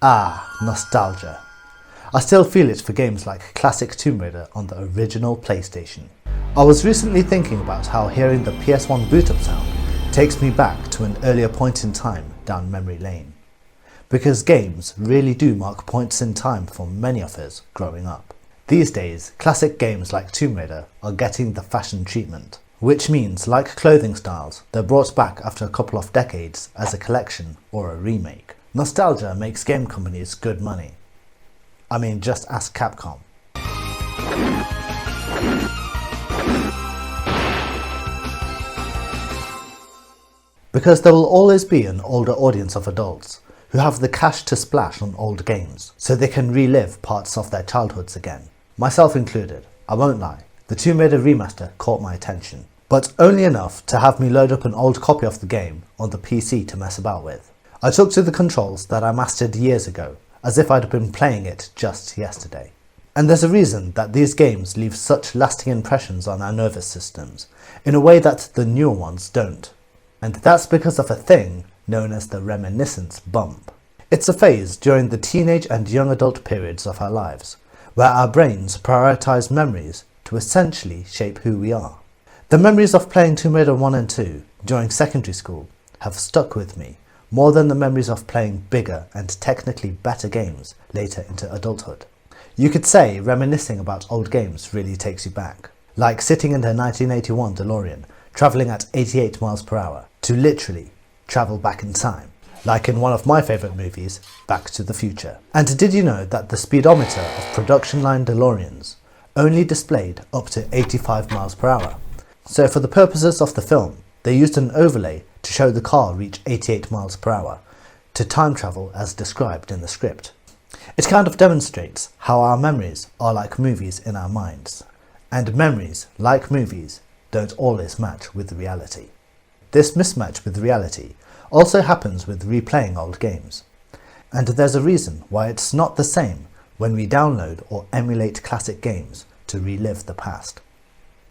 Ah, nostalgia. I still feel it for games like classic Tomb Raider on the original PlayStation. I was recently thinking about how hearing the PS1 boot up sound takes me back to an earlier point in time down memory lane. Because games really do mark points in time for many of us growing up. These days, classic games like Tomb Raider are getting the fashion treatment, which means, like clothing styles, they're brought back after a couple of decades as a collection or a remake. Nostalgia makes game companies good money. I mean, just ask Capcom. Because there will always be an older audience of adults who have the cash to splash on old games, so they can relive parts of their childhoods again. Myself included. I won't lie, the Tomb Raider remaster caught my attention, but only enough to have me load up an old copy of the game on the PC to mess about with. I took to the controls that I mastered years ago, as if I'd been playing it just yesterday. And there's a reason that these games leave such lasting impressions on our nervous systems, in a way that the newer ones don't. And that's because of a thing known as the reminiscence bump. It's a phase during the teenage and young adult periods of our lives, where our brains prioritize memories to essentially shape who we are. The memories of playing Tomb Raider 1 and 2 during secondary school have stuck with me more than the memories of playing bigger and technically better games later into adulthood. You could say reminiscing about old games really takes you back, like sitting in a 1981 DeLorean, travelling at 88 miles per hour, to literally travel back in time, like in one of my favourite movies, Back to the Future. And did you know that the speedometer of production line DeLoreans only displayed up to 85 miles per hour? So for the purposes of the film, they used an overlay to show the car reach 88 miles per hour to time travel as described in the script. It kind of demonstrates how our memories are like movies in our minds, and memories, like movies, don't always match with reality. This mismatch with reality also happens with replaying old games, and there's a reason why it's not the same when we download or emulate classic games to relive the past.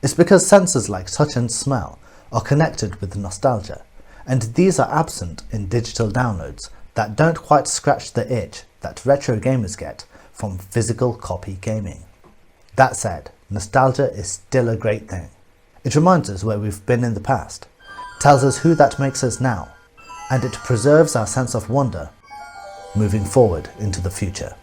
It's because senses like touch and smell are connected with nostalgia, and these are absent in digital downloads that don't quite scratch the itch that retro gamers get from physical copy gaming. That said, nostalgia is still a great thing. It reminds us where we've been in the past, tells us who that makes us now, and it preserves our sense of wonder moving forward into the future.